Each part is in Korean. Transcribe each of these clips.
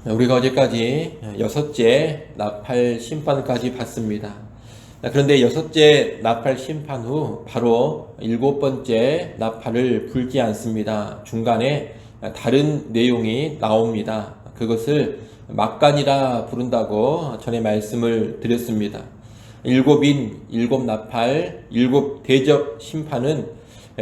우리가 어제까지 여섯째 나팔 심판까지 봤습니다. 그런데 여섯째 나팔 심판 후 바로 일곱 번째 나팔을 불지 않습니다. 중간에 다른 내용이 나옵니다. 그것을 막간이라 부른다고 전에 말씀을 드렸습니다. 일곱인, 일곱 나팔, 일곱 대접 심판은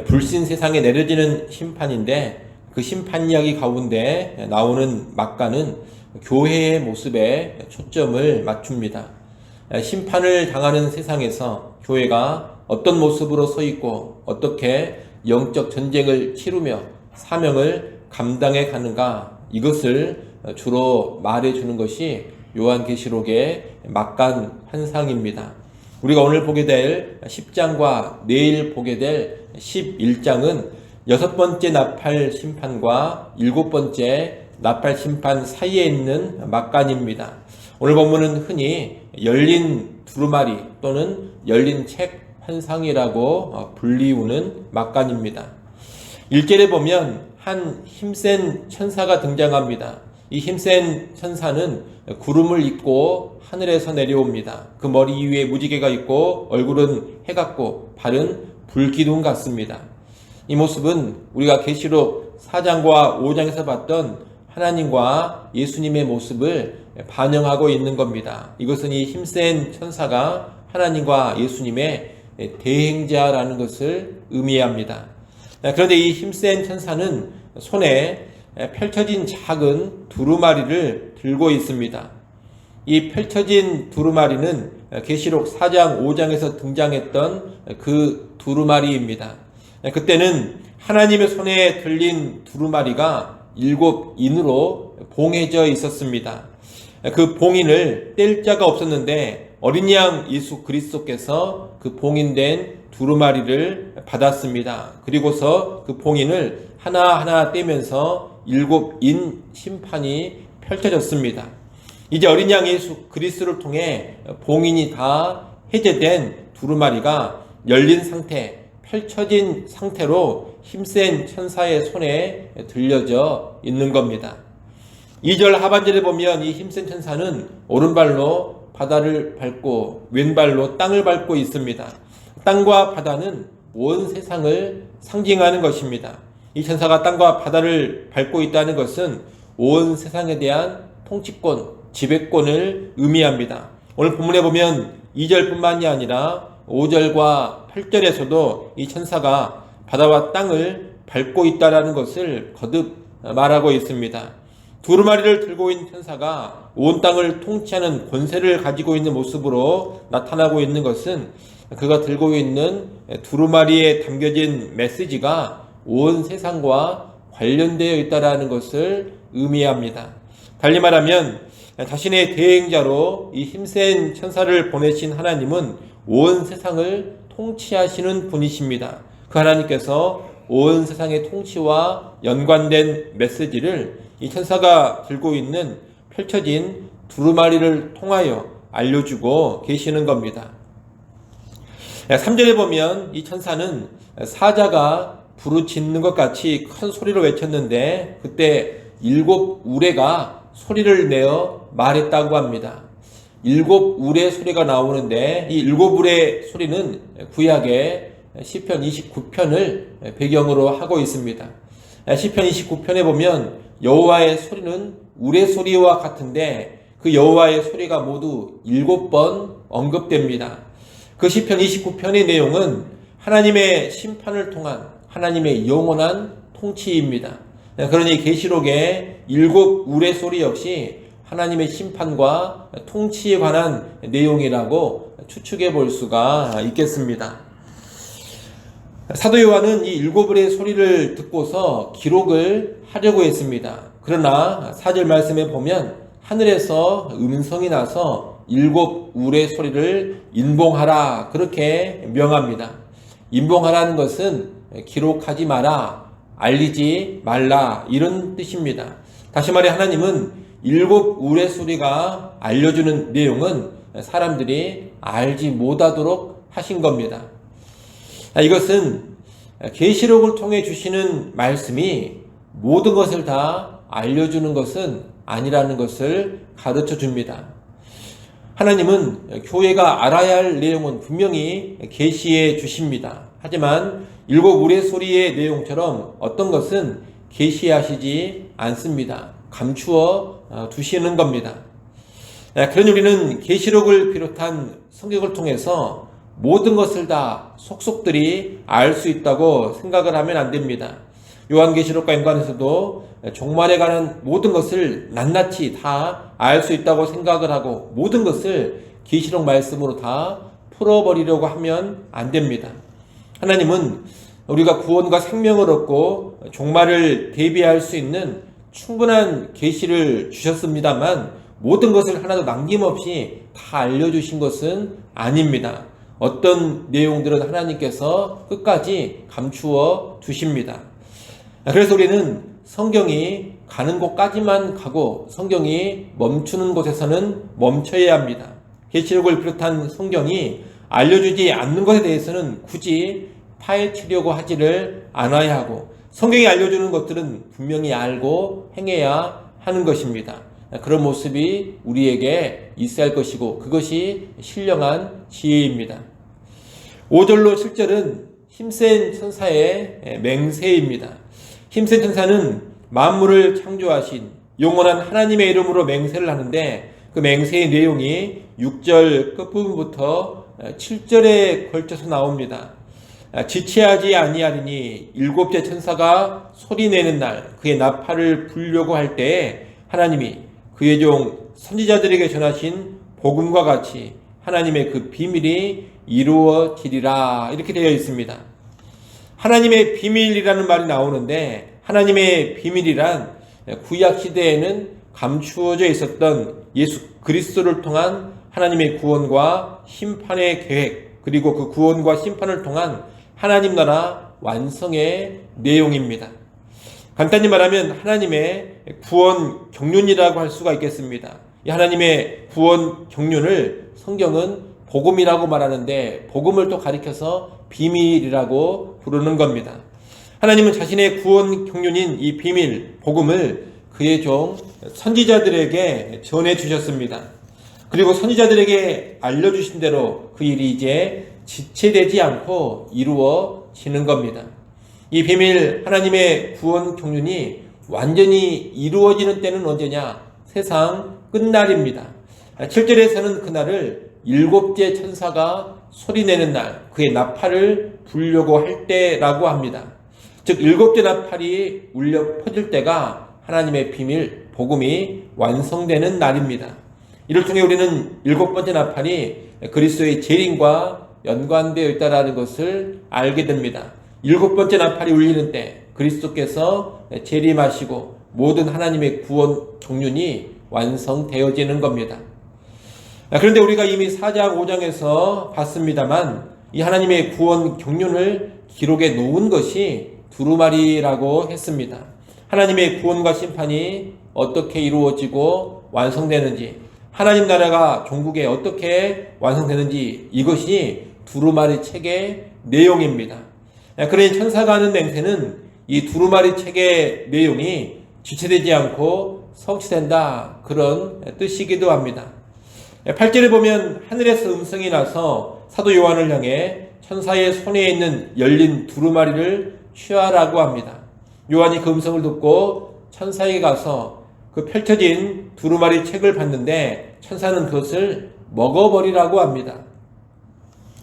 불신 세상에 내려지는 심판인데, 그 심판 이야기 가운데 나오는 막간은 교회의 모습에 초점을 맞춥니다. 심판을 당하는 세상에서 교회가 어떤 모습으로 서 있고 어떻게 영적 전쟁을 치르며 사명을 감당해 가는가, 이것을 주로 말해주는 것이 요한계시록의 막간 환상입니다. 우리가 오늘 보게 될 10장과 내일 보게 될 11장은 여섯 번째 나팔 심판과 일곱 번째 나팔 심판 사이에 있는 막간입니다. 오늘 본문은 흔히 열린 두루마리 또는 열린 책 환상이라고 불리우는 막간입니다. 1절에 보면 한 힘센 천사가 등장합니다. 이 힘센 천사는 구름을 입고 하늘에서 내려옵니다. 그 머리 위에 무지개가 있고 얼굴은 해 같고 발은 불기둥 같습니다. 이 모습은 우리가 계시록 4장과 5장에서 봤던 하나님과 예수님의 모습을 반영하고 있는 겁니다. 이것은 이 힘센 천사가 하나님과 예수님의 대행자라는 것을 의미합니다. 그런데 이 힘센 천사는 손에 펼쳐진 작은 두루마리를 들고 있습니다. 이 펼쳐진 두루마리는 계시록 4장, 5장에서 등장했던 그 두루마리입니다. 그때는 하나님의 손에 들린 두루마리가 일곱 인으로 봉해져 있었습니다. 그 봉인을 뗄 자가 없었는데 어린 양 예수 그리스도께서 그 봉인된 두루마리를 받았습니다. 그리고서 그 봉인을 하나하나 떼면서 일곱 인 심판이 펼쳐졌습니다. 이제 어린 양 예수 그리스도를 통해 봉인이 다 해제된 두루마리가 열린 상태, 펼쳐진 상태로 힘센 천사의 손에 들려져 있는 겁니다. 2절 하반절에 보면 이 힘센 천사는 오른발로 바다를 밟고 왼발로 땅을 밟고 있습니다. 땅과 바다는 온 세상을 상징하는 것입니다. 이 천사가 땅과 바다를 밟고 있다는 것은 온 세상에 대한 통치권, 지배권을 의미합니다. 오늘 본문에 보면 2절뿐만이 아니라 5절과 8절에서도 이 천사가 바다와 땅을 밟고 있다는 것을 거듭 말하고 있습니다. 두루마리를 들고 있는 천사가 온 땅을 통치하는 권세를 가지고 있는 모습으로 나타나고 있는 것은 그가 들고 있는 두루마리에 담겨진 메시지가 온 세상과 관련되어 있다는 것을 의미합니다. 달리 말하면 자신의 대행자로 이 힘센 천사를 보내신 하나님은 온 세상을 통치하시는 분이십니다. 그 하나님께서 온 세상의 통치와 연관된 메시지를 이 천사가 들고 있는 펼쳐진 두루마리를 통하여 알려주고 계시는 겁니다. 3절에 보면 이 천사는 사자가 부르짖는 것 같이 큰 소리로 외쳤는데, 그때 일곱 우레가 소리를 내어 말했다고 합니다. 일곱 우레 소리가 나오는데, 이 일곱 우레 소리는 구약의 시편 29편을 배경으로 하고 있습니다. 시편 29편에 보면 여호와의 소리는 우레 소리와 같은데, 그 여호와의 소리가 모두 7번 언급됩니다. 그 시편 29편의 내용은 하나님의 심판을 통한 하나님의 영원한 통치입니다. 그러니 계시록의 일곱 우레 소리 역시 하나님의 심판과 통치에 관한 내용이라고 추측해 볼 수가 있겠습니다. 사도 요한은 이 일곱 우레 소리를 듣고서 기록을 하려고 했습니다. 그러나 4절 말씀에 보면 하늘에서 음성이 나서 일곱 우레 소리를 인봉하라, 그렇게 명합니다. 인봉하라는 것은 기록하지 마라, 알리지 말라, 이런 뜻입니다. 다시 말해 하나님은 일곱 우레 소리가 알려주는 내용은 사람들이 알지 못하도록 하신 겁니다. 이것은 계시록을 통해 주시는 말씀이 모든 것을 다 알려주는 것은 아니라는 것을 가르쳐 줍니다. 하나님은 교회가 알아야 할 내용은 분명히 계시해 주십니다. 하지만 일곱 우레소리의 내용처럼 어떤 것은 계시하시지 않습니다. 감추어 두시는 겁니다. 그러니 우리는 계시록을 비롯한 성경을 통해서 모든 것을 다 속속들이 알 수 있다고 생각을 하면 안 됩니다. 요한계시록과 연관해서도 종말에 관한 모든 것을 낱낱이 다 알 수 있다고 생각을 하고 모든 것을 계시록 말씀으로 다 풀어버리려고 하면 안 됩니다. 하나님은 우리가 구원과 생명을 얻고 종말을 대비할 수 있는 충분한 계시를 주셨습니다만 모든 것을 하나도 남김없이 다 알려주신 것은 아닙니다. 어떤 내용들은 하나님께서 끝까지 감추어 두십니다. 그래서 우리는 성경이 가는 곳까지만 가고 성경이 멈추는 곳에서는 멈춰야 합니다. 계시록을 비롯한 성경이 알려주지 않는 것에 대해서는 굳이 파헤치려고 하지를 않아야 하고 성경이 알려주는 것들은 분명히 알고 행해야 하는 것입니다. 그런 모습이 우리에게 있어야 할 것이고 그것이 신령한 지혜입니다. 5절로 7절은 힘센 천사의 맹세입니다. 힘센 천사는 만물을 창조하신 영원한 하나님의 이름으로 맹세를 하는데 그 맹세의 내용이 6절 끝부분부터 7절에 걸쳐서 나옵니다. 지체하지 아니하리니 일곱째 천사가 소리내는 날 그의 나팔을 불려고 할 때에 하나님이 그의 종 선지자들에게 전하신 복음과 같이 하나님의 그 비밀이 이루어지리라 이렇게 되어 있습니다. 하나님의 비밀이라는 말이 나오는데 하나님의 비밀이란 구약시대에는 감추어져 있었던 예수 그리스도를 통한 하나님의 구원과 심판의 계획 그리고 그 구원과 심판을 통한 하나님 나라 완성의 내용입니다. 간단히 말하면 하나님의 구원 경륜이라고 할 수가 있겠습니다. 이 하나님의 구원 경륜을 성경은 복음이라고 말하는데 복음을 또 가리켜서 비밀이라고 부르는 겁니다. 하나님은 자신의 구원 경륜인 이 비밀, 복음을 그의 종 선지자들에게 전해 주셨습니다. 그리고 선지자들에게 알려주신 대로 그 일이 이제 지체되지 않고 이루어지는 겁니다. 이 비밀 하나님의 구원 경륜이 완전히 이루어지는 때는 언제냐? 세상 끝날입니다. 7절에서는 그날을 일곱째 천사가 소리내는 날 그의 나팔을 불려고 할 때라고 합니다. 즉 일곱째 나팔이 울려 퍼질 때가 하나님의 비밀 복음이 완성되는 날입니다. 이를 통해 우리는 일곱 번째 나팔이 그리스도의 재림과 연관되어 있다는 것을 알게 됩니다. 일곱 번째 나팔이 울리는 때 그리스도께서 재림하시고 모든 하나님의 구원 경륜이 완성되어지는 겁니다. 그런데 우리가 이미 4장 5장에서 봤습니다만 이 하나님의 구원 경륜을 기록해 놓은 것이 두루마리라고 했습니다. 하나님의 구원과 심판이 어떻게 이루어지고 완성되는지 하나님 나라가 종국에 어떻게 완성되는지 이것이 두루마리 책의 내용입니다. 그러니 천사가 하는 맹세는 이 두루마리 책의 내용이 지체되지 않고 성취된다 그런 뜻이기도 합니다. 8절에 보면 하늘에서 음성이 나서 사도 요한을 향해 천사의 손에 있는 열린 두루마리를 취하라고 합니다. 요한이 그 음성을 듣고 천사에게 가서 그 펼쳐진 두루마리 책을 봤는데 천사는 그것을 먹어버리라고 합니다.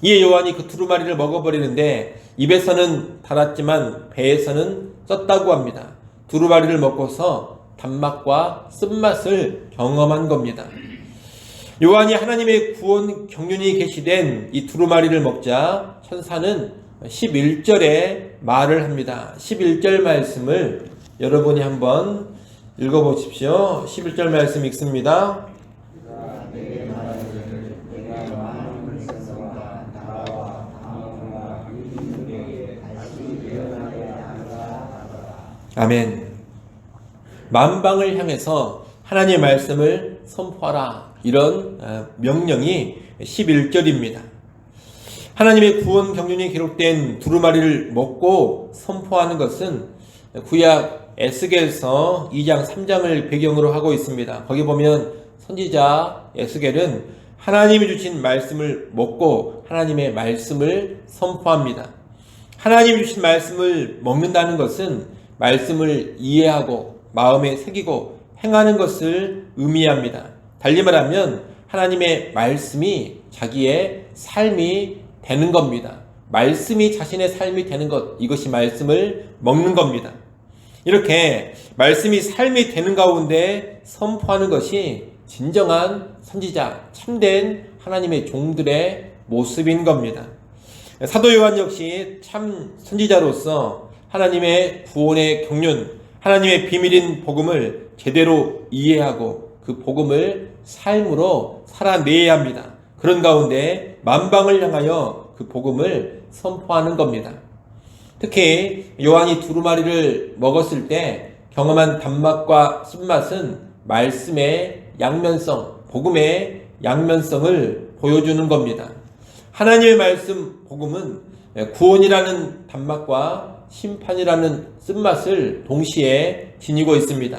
이에 요한이 그 두루마리를 먹어버리는데 입에서는 달았지만 배에서는 쪘다고 합니다. 두루마리를 먹고서 단맛과 쓴맛을 경험한 겁니다. 요한이 하나님의 구원 경륜이 계시된 이 두루마리를 먹자 천사는 11절에 말을 합니다. 11절 말씀을 여러분이 한번 읽어보십시오. 11절 말씀 읽습니다. 아멘. 만방을 향해서 하나님의 말씀을 선포하라 이런 명령이 11절입니다. 하나님의 구원 경륜이 기록된 두루마리를 먹고 선포하는 것은 구약 에스겔서 2장 3장을 배경으로 하고 있습니다. 거기 보면 선지자 에스겔은 하나님이 주신 말씀을 먹고 하나님의 말씀을 선포합니다. 하나님이 주신 말씀을 먹는다는 것은 말씀을 이해하고 마음에 새기고 행하는 것을 의미합니다. 달리 말하면 하나님의 말씀이 자기의 삶이 되는 겁니다. 말씀이 자신의 삶이 되는 것, 이것이 말씀을 먹는 겁니다. 이렇게 말씀이 삶이 되는 가운데 선포하는 것이 진정한 선지자, 참된 하나님의 종들의 모습인 겁니다. 사도 요한 역시 참 선지자로서 하나님의 구원의 경륜, 하나님의 비밀인 복음을 제대로 이해하고 그 복음을 삶으로 살아내야 합니다. 그런 가운데 만방을 향하여 그 복음을 선포하는 겁니다. 특히 요한이 두루마리를 먹었을 때 경험한 단맛과 쓴맛은 말씀의 양면성, 복음의 양면성을 보여주는 겁니다. 하나님의 말씀, 복음은 구원이라는 단맛과 심판이라는 쓴맛을 동시에 지니고 있습니다.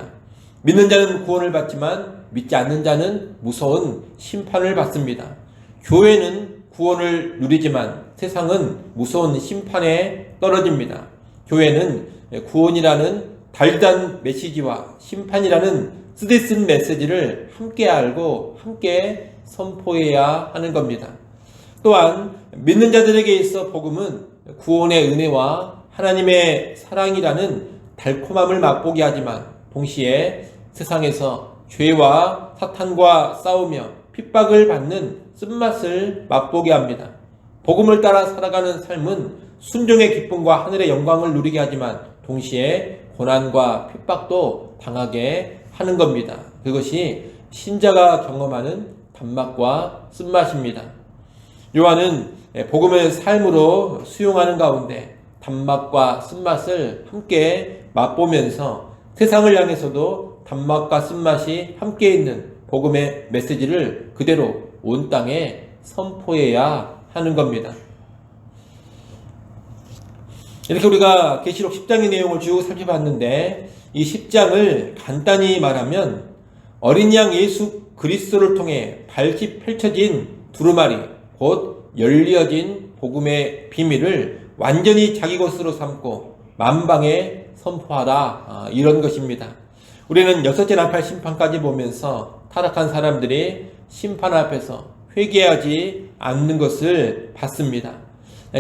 믿는 자는 구원을 받지만 믿지 않는 자는 무서운 심판을 받습니다. 교회는 구원을 누리지만 세상은 무서운 심판에 떨어집니다. 교회는 구원이라는 달달한 메시지와 심판이라는 쓰디쓴 메시지를 함께 알고 함께 선포해야 하는 겁니다. 또한 믿는 자들에게 있어 복음은 구원의 은혜와 하나님의 사랑이라는 달콤함을 맛보게 하지만 동시에 세상에서 죄와 사탄과 싸우며 핍박을 받는 쓴맛을 맛보게 합니다. 복음을 따라 살아가는 삶은 순종의 기쁨과 하늘의 영광을 누리게 하지만 동시에 고난과 핍박도 당하게 하는 겁니다. 그것이 신자가 경험하는 단맛과 쓴맛입니다. 요한은 복음을 삶으로 수용하는 가운데 단맛과 쓴맛을 함께 맛보면서 세상을 향해서도 단맛과 쓴맛이 함께 있는 복음의 메시지를 그대로 온 땅에 선포해야 하는 겁니다. 이렇게 우리가 계시록 10장의 내용을 쭉 살펴봤는데 이 10장을 간단히 말하면 어린 양 예수 그리스도를 통해 밝히 펼쳐진 두루마리, 곧 열려진 복음의 비밀을 완전히 자기 것으로 삼고 만방에 선포하라, 이런 것입니다. 우리는 여섯째 나팔 심판까지 보면서 타락한 사람들이 심판 앞에서 회개하지 않는 것을 봤습니다.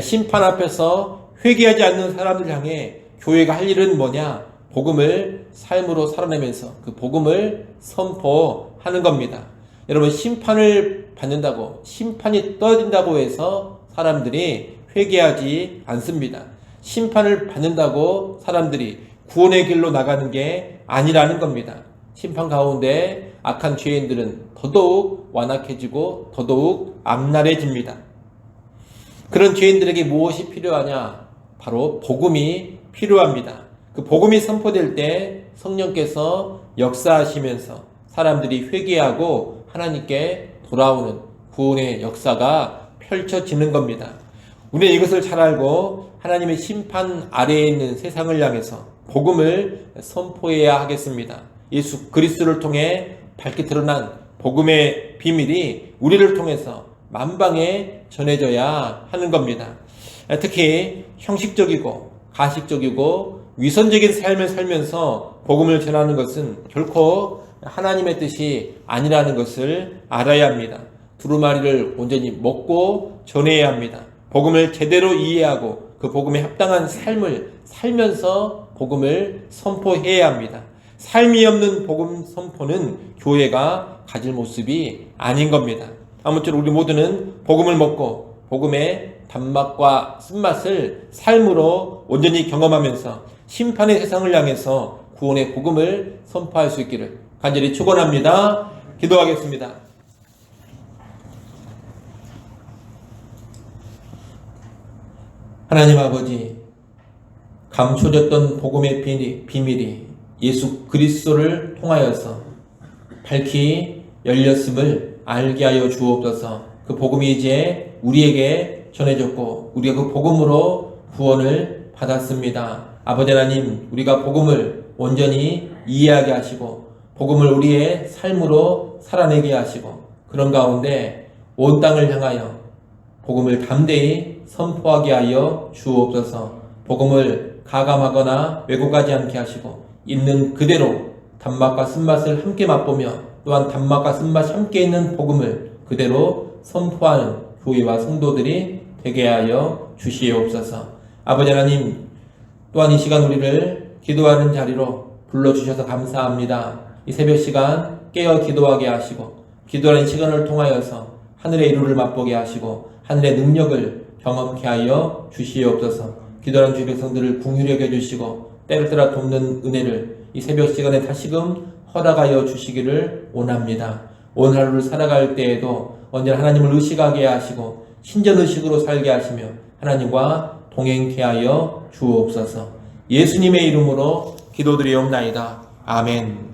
심판 앞에서 회개하지 않는 사람들 향해 교회가 할 일은 뭐냐? 복음을 삶으로 살아내면서 그 복음을 선포하는 겁니다. 여러분, 심판을 받는다고, 심판이 떨어진다고 해서 사람들이 회개하지 않습니다. 심판을 받는다고 사람들이 구원의 길로 나가는 게 아니라는 겁니다. 심판 가운데 악한 죄인들은 더더욱 완악해지고 더더욱 악랄해집니다. 그런 죄인들에게 무엇이 필요하냐? 바로 복음이 필요합니다. 그 복음이 선포될 때 성령께서 역사하시면서 사람들이 회개하고 하나님께 돌아오는 구원의 역사가 펼쳐지는 겁니다. 우리는 이것을 잘 알고 하나님의 심판 아래에 있는 세상을 향해서 복음을 선포해야 하겠습니다. 예수 그리스도를 통해 밝게 드러난 복음의 비밀이 우리를 통해서 만방에 전해져야 하는 겁니다. 특히 형식적이고 가식적이고 위선적인 삶을 살면서 복음을 전하는 것은 결코 하나님의 뜻이 아니라는 것을 알아야 합니다. 두루마리를 온전히 먹고 전해야 합니다. 복음을 제대로 이해하고 그 복음에 합당한 삶을 살면서 복음을 선포해야 합니다. 삶이 없는 복음 선포는 교회가 가질 모습이 아닌 겁니다. 아무쪼록 우리 모두는 복음을 먹고 복음의 단맛과 쓴맛을 삶으로 온전히 경험하면서 심판의 세상을 향해서 구원의 복음을 선포할 수 있기를 간절히 축원합니다. 기도하겠습니다. 하나님 아버지, 감춰졌던 복음의 비밀이 예수 그리스도를 통하여서 밝히 열렸음을 알게 하여 주옵소서. 그 복음이 이제 우리에게 전해졌고 우리가 그 복음으로 구원을 받았습니다. 아버지 하나님, 우리가 복음을 온전히 이해하게 하시고 복음을 우리의 삶으로 살아내게 하시고 그런 가운데 온 땅을 향하여 복음을 담대히 선포하게 하여 주옵소서. 복음을 가감하거나 왜곡하지 않게 하시고 있는 그대로 단맛과 쓴맛을 함께 맛보며 또한 단맛과 쓴맛이 함께 있는 복음을 그대로 선포하는 교회와 성도들이 되게 하여 주시옵소서. 아버지 하나님, 또한 이 시간 우리를 기도하는 자리로 불러주셔서 감사합니다. 이 새벽 시간 깨어 기도하게 하시고 기도하는 시간을 통하여서 하늘의 이루를 맛보게 하시고 하늘의 능력을 경험케 하여 주시옵소서. 기도하는 주의 백성들을 긍휼히 여겨주시고 때를 따라 돕는 은혜를 이 새벽 시간에 다시금 허락하여 주시기를 원합니다. 오늘 하루를 살아갈 때에도 언제나 하나님을 의식하게 하시고 신전의식으로 살게 하시며 하나님과 동행케 하여 주옵소서. 예수님의 이름으로 기도드리옵나이다. 아멘.